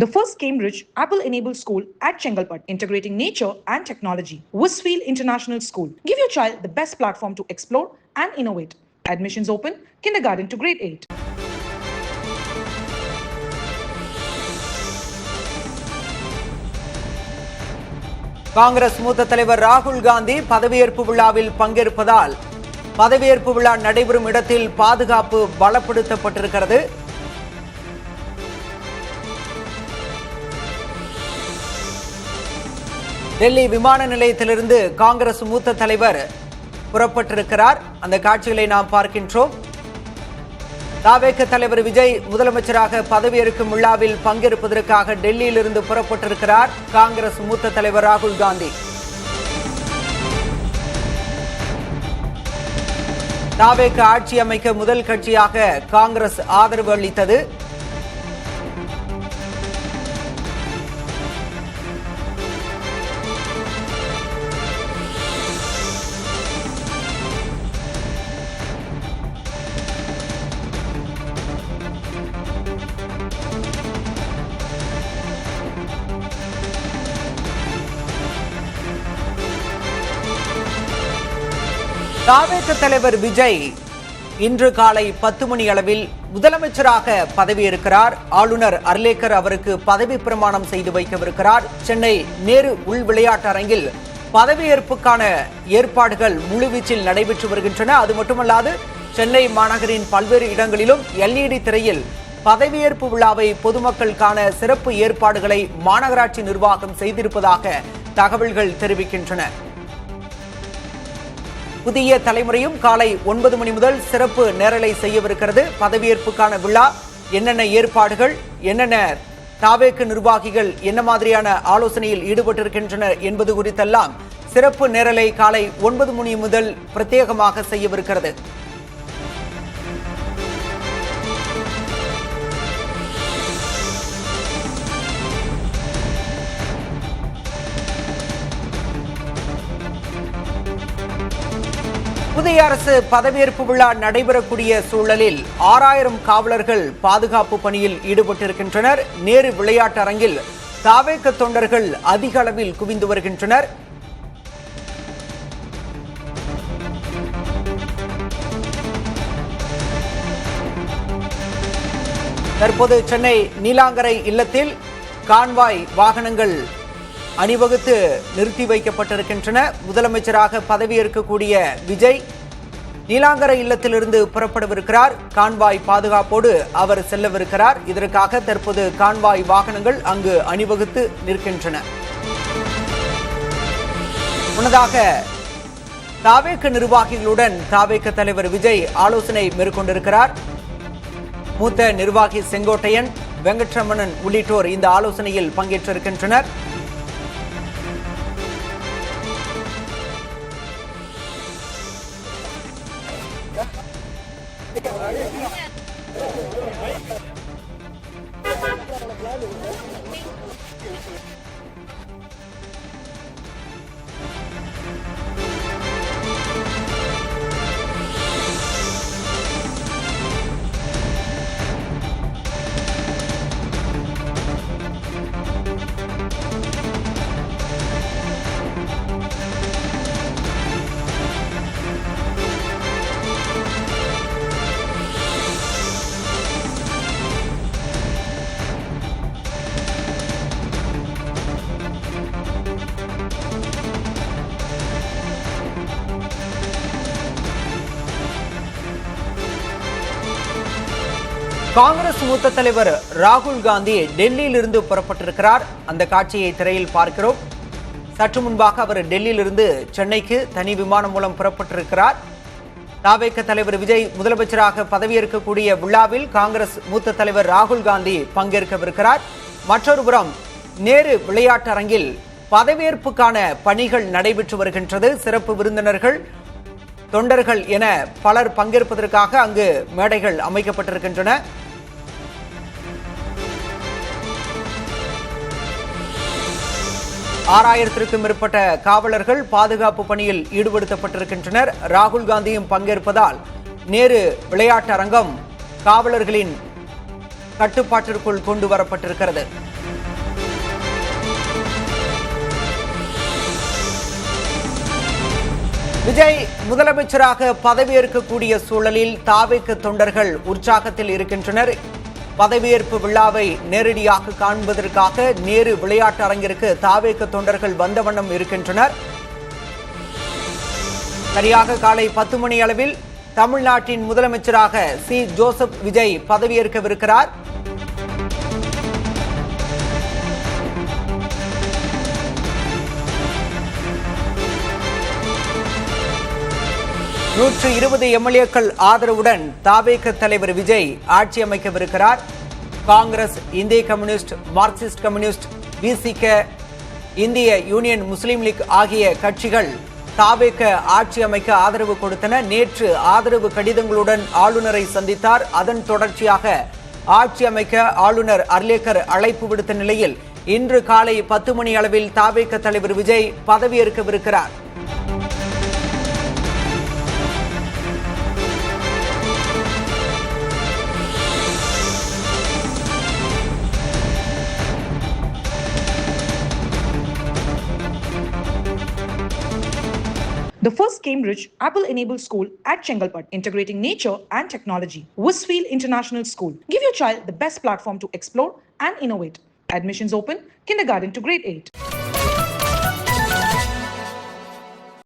The first Cambridge Apple-enabled school at Chengalpat, integrating nature and technology. Westfield International School. Give your child the best platform to explore and innovate. Admissions open, kindergarten to grade 8. Congress மூத்த தலைவர் ராகுல் காந்தி பதவியேற்பு விழாவில் பங்கேற்பதால் பதவியேற்பு விழா நடைபெறும் இடத்தில் பாதுகாப்பு பலப்படுத்தப்பட்டிருக்கிறது. டெல்லி விமான நிலையத்திலிருந்து காங்கிரஸ் மூத்த தலைவர் புறப்பட்டிருக்கிறார். அந்த காட்சிகளை நாம் பார்க்கின்றோம். தாவேக தலைவர் விஜய் முதலமைச்சராக பதவியேற்கும் விழாவில் பங்கேற்பதற்காக டெல்லியிலிருந்து புறப்பட்டிருக்கிறார் காங்கிரஸ் மூத்த தலைவர் ராகுல் காந்தி. தாவேக ஆட்சி அமைக்க முதல் கட்சியாக காங்கிரஸ் ஆதரவு அளித்தது. தாவேக தலைவர் விஜய் இன்று காலை 10 மணி அளவில் முதலமைச்சராக பதவியேற்கிறார். ஆளுநர் அர்லேக்கர் அவருக்கு பதவி பிரமாணம் செய்து வைக்கவிருக்கிறார். சென்னை நேரு உள் விளையாட்டு அரங்கில் பதவியேற்புக்கான ஏற்பாடுகள் முழுவீச்சில் நடைபெற்று வருகின்றன. அது மட்டுமல்லாது சென்னை மாநகரின் பல்வேறு இடங்களிலும் LED திரையில் பதவியேற்பு விழாவை பொதுமக்கள் காண சிறப்பு ஏற்பாடுகளை மாநகராட்சி நிர்வாகம் செய்திருப்பதாக தகவல்கள் தெரிவிக்கின்றன. புதிய தலைமுறையும் காலை 9 மணி முதல் சிறப்பு நேரலை செய்யவிருக்கிறது. பதவியேற்புக்கான விழா, என்னென்ன ஏற்பாடுகள், என்னென்ன தாவேக நிர்வாகிகள் என்ன மாதிரியான ஆலோசனையில் ஈடுபட்டிருக்கின்றனர் என்பது குறித்தெல்லாம் சிறப்பு நேரலை காலை 9 மணி முதல் பிரத்யேகமாக செய்யவிருக்கிறது. புதிய அரசு பதவியேற்பு விழா நடைபெறக்கூடிய சூழலில் 6000 காவலர்கள் பாதுகாப்பு பணியில் ஈடுபட்டிருக்கின்றனர். நேரு விளையாட்டு அரங்கில் தாவேக தொண்டர்கள் அதிக அளவில் குவிந்து வருகின்றனர். தற்போது சென்னை நீலாங்கரை இல்லத்தில் கான்வாய் வாகனங்கள் அணிவகுத்து நிறுத்தி வைக்கப்பட்டிருக்கின்றன. முதலமைச்சராக பதவியேற்கக்கூடிய விஜய் நீலாங்கரை இல்லத்திலிருந்து புறப்படவிருக்கிறார். கான்வாய் பாதுகாப்போடு அவர் செல்லவிருக்கிறார். இதற்காக தற்போது கான்வாய் வாகனங்கள் அங்கு அணிவகுத்து நிற்கின்றன. முன்னதாக தாவேக நிர்வாகிகளுடன் தாவேக தலைவர் விஜய் ஆலோசனை மேற்கொண்டிருக்கிறார். மூத்த நிர்வாகி செங்கோட்டையன், வெங்கட்ரமணன் உள்ளிட்டோர் இந்த ஆலோசனையில் பங்கேற்றிருக்கின்றனர். காங்கிரஸ் மூத்த தலைவர் ராகுல் காந்தி டெல்லியிலிருந்து புறப்பட்டிருக்கிறார். அந்த காட்சியை திரையில் பார்க்கிறோம். சற்று முன்பாக அவர் டெல்லியிலிருந்து சென்னைக்கு தனி விமானம் மூலம் புறப்பட்டிருக்கிறார். தாவேக தலைவர் விஜய் முதலமைச்சராக பதவியேற்கக்கூடிய விழாவில் காங்கிரஸ் மூத்த தலைவர் ராகுல் காந்தி பங்கேற்கவிருக்கிறார். மற்றொரு புறம் நேரு விளையாட்டு அரங்கில் பதவியேற்புக்கான பணிகள் நடைபெற்று வருகின்றது. சிறப்பு விருந்தினர்கள், தொண்டர்கள் என பலர் பங்கேற்பதற்காக அங்கு மேடைகள் அமைக்கப்பட்டிருக்கின்றன. ஆறாயிரத்திற்கும் மேற்பட்ட காவலர்கள் பாதுகாப்பு பணியில் ஈடுபடுத்தப்பட்டிருக்கின்றனர். ராகுல் காந்தியும் பங்கேற்பதால் நேரு விளையாட்டு அரங்கம் காவலர்களின் கட்டுப்பாட்டிற்குள் கொண்டு வரப்பட்டிருக்கிறது. விஜய் முதலமைச்சராக பதவியேற்கக்கூடிய சூழலில் தாவேக தொண்டர்கள் உற்சாகத்தில் இருக்கின்றனர். பதவியேற்பு விழாவை நேரடியாக காண்பதற்காக நேரு விளையாட்டு அரங்கிற்கு தாவேக தொண்டர்கள் வந்த வண்ணம் இருக்கின்றனர். சரியாக காலை 10 மணி அளவில் தமிழ்நாட்டின் முதலமைச்சராக சி ஜோசப் விஜய் பதவியேற்கவிருக்கிறார். நூற்று 20 எம்எல்ஏக்கள் ஆதரவுடன் தாவேக தலைவர் விஜய் ஆட்சி அமைக்கவிருக்கிறார். காங்கிரஸ், இந்திய கம்யூனிஸ்ட், மார்க்சிஸ்ட் கம்யூனிஸ்ட், விசிக, இந்திய யூனியன் முஸ்லீம் லீக் ஆகிய கட்சிகள் தாவேக ஆட்சி அமைக்க ஆதரவு கொடுத்தன. நேற்று ஆதரவு கடிதங்களுடன் ஆளுநரை சந்தித்தார். அதன் தொடர்ச்சியாக ஆட்சி அமைக்க ஆளுநர் அர்லேக்கர் அழைப்பு விடுத்த நிலையில் இன்று காலை 10 மணி அளவில் தாவேக தலைவர் Vijay பதவியேற்கவிருக்கிறார். The first Cambridge Apple-enabled school at Chengalpat, integrating nature and technology. Westfield International School. Give your child the best platform to explore and innovate. Admissions open, kindergarten to grade 8.